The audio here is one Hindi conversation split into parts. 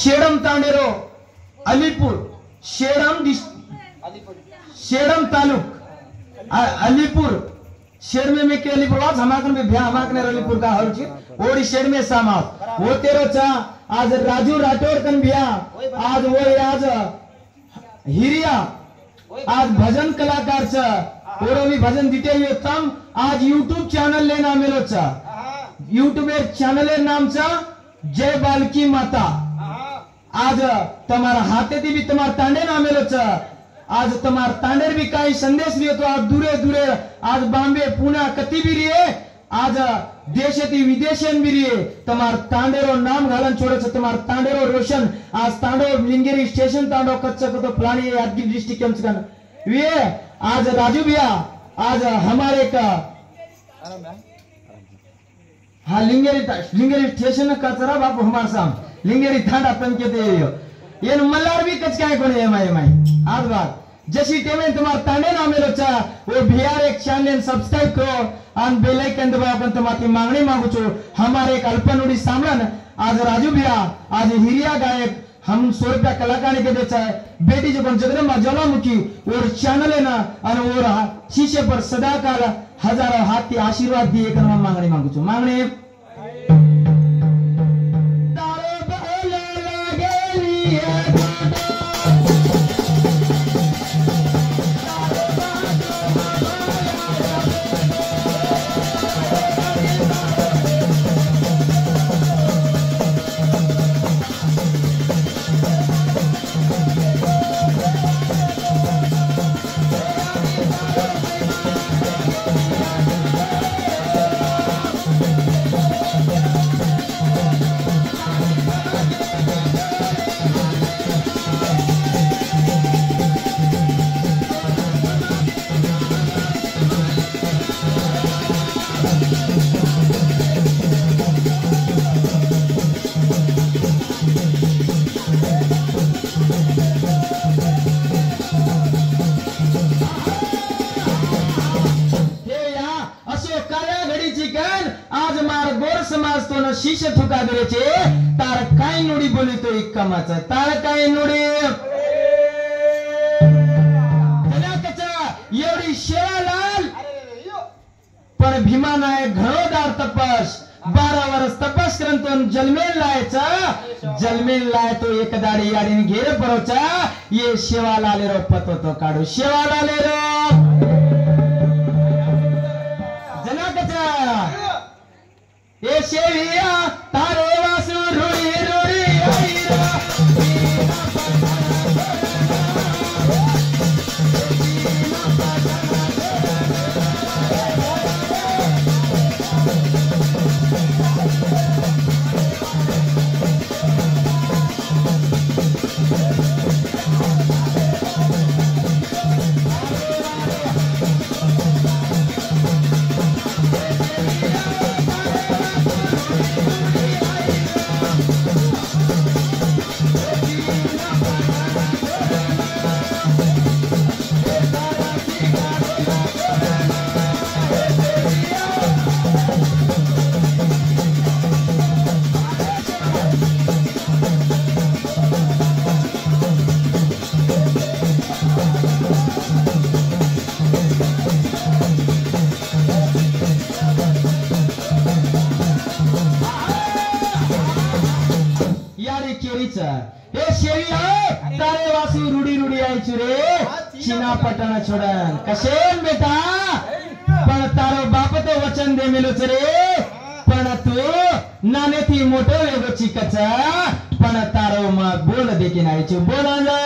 शेडम तांडेरो अलीपुर शेडम तालुक अलीपुर शेड में के अलीपुर आज हमाकन में भ्या हमाकने अलीपुर का हर चीज ओडी शेड में सामा वो तेरो चा आज राजू राठौर कन भ्या आज वो आज हिरिया आज भजन कलाकार चा और भी भजन दिते हुए तम आज यूट्यूब चैनल लेना मेलो चा यूट्यूब चैनल नाम चा जय बालकी माता आज तमारा हाथे भी तमार तांडे ना मेलो चा आज तमार तांडेर भी काही संदेश भी तो आज दूरे दूरे आज बॉम्बे पुणे कती भी रिये आज देशेती विदेशन भी रिये तमार तांडेरो नाम घालन छोड़े तमार तांडेरो रोशन आज तांडो लिंगेरी स्टेशन तांडो कच्चा को तो प्लानी यादगिरी डिस्ट्रिक्ट कम से कम वे आज राजू भैया आज हमारे का हाँ लिंगेरी स्टेशन का चरा बाप हमारे साम लिंगेरी थांडा तन के दे ये मल्लार भी कच काय कोने एमआई आज बात जैसी टेमें तुम्हार तांडे ना मेलो चा वो बिहार एक चैनल सब्सक्राइब करो और बेल आइकन दबाओ अपन तुम्हारी मांगनी मांगो छो हमारे एक अल्पनुड़ी सामन आज राजू भैया आज हिरिया गायक हम 100 रुपया कलाकार के देता है बेटी जो कौन जगदम्बा ज्वालामुखी और चैनल है ना और शीशे पर सदा काल हजारों हाथ की आशीर्वाद दिए कर मांगनी मांगो छो मांगने शीशे ठुका दे तार काय नुडी बोली तो इक्कामाच तार काय नुडी एवढी शेवालाल पण भीमा नायक घणोदार तपस 12 वर्ष तपस करन तो जलमेल लाय तो एक दाडी याडीने घेर परोचा ये शेवालाले रो पतो तो काढू शेवालाले रो ये शेविया तारे वासु रुड़ी रुड़ी आईरा तारे वासु रुडी रुडी आयचु रे चीना पटना छोडन कशेन बेटा पण तारो बाप तो वचन दे मेलो रे पण तू नाने थी मोठो वेगो चिकचा पण तारो मा बोल देखीन आयचु बोलांगा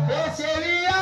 ए सेविया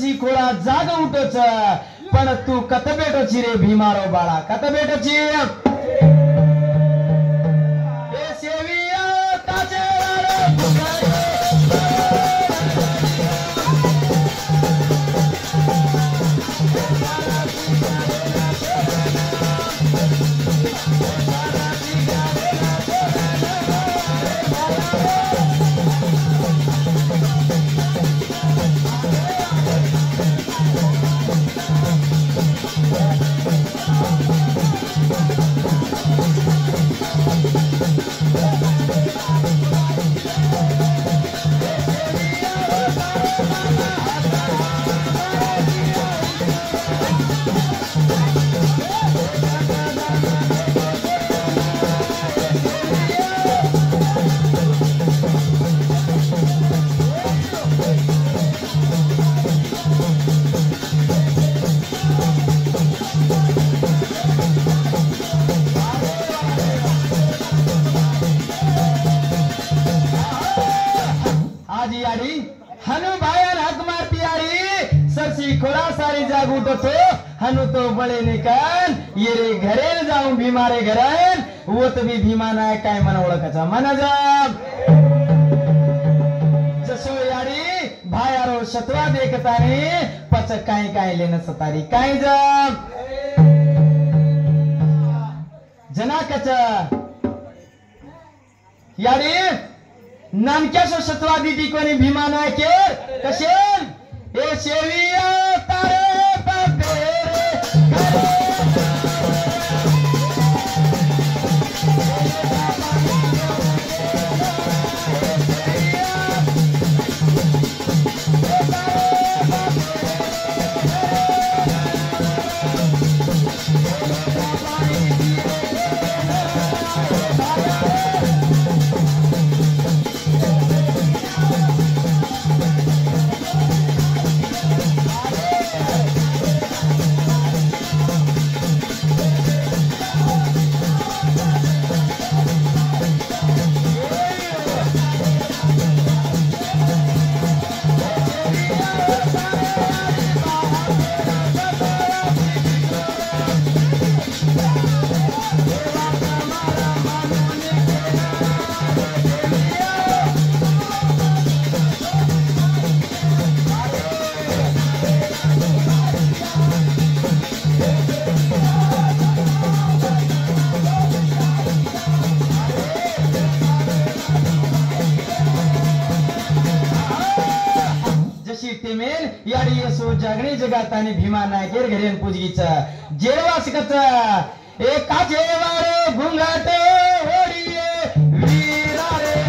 सरसी खोळा जाग उठोच पण तू कत बेटोची रे भीमारो बाळा कत बेटोची ए सेविया ताचे हनु भायन हक मार पियारी सरसी खोरा सारी जाग उठो तो हनु तो बड़े निकन ये रे घरे जाऊं भीमारे घरन वो तो भी भीमा नाय काय मन ओळखाचा मन जब जसो यारी भायारो शतवा देखतानी पच काय काय लेन सतारी काय जब जना कच यारी नामक्या शतवा दीदी कोणी भीमा नाय केर कशेन ए शेविया तारे बाबेरे याडी यसो जगणी जगातानी भीमा नायकेर घरेन पूजगीच जेवासकच एका जेवारे घुंगट ओडिये वीरारे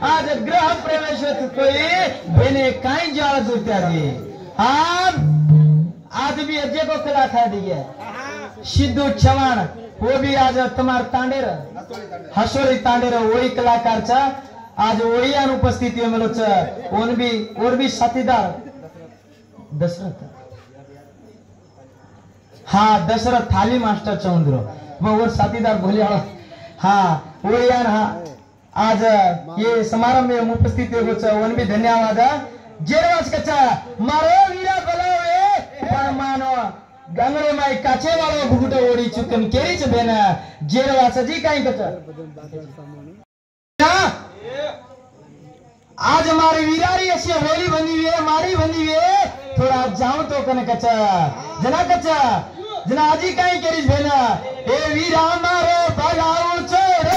आज ग्रह प्रवेश बेने काई जाल दुत्यागी आज भी अजय को कला खा दी है सिद्धू चव्हाण वो भी आज तुम्हार तांडेर हसोरी तांडेर वही कलाकार चा आज वही अनुपस्थिति में और भी साथीदार दशरथ हाँ दशरथ थाली मास्टर चौंद्रो वो और साथीदार भोले हाँ वो यार हाँ आज ये समारंभ में उपस्थित वन भी धन्यवाद जेरवास कच्चा मारो वीरा बलावे मानो गंगरे माई काचे वालो घुगुटो ओडी चुकन केरी च बेना जेरवास जी काई कच्चा आज हमारी वीरारी ऐसी होली बनी हुई है मारी बनी हुई है थोड़ा जाऊं तो कने कच्चा जना आजी काई केरी बेना ए वीरा मारो बलाऊ छोरे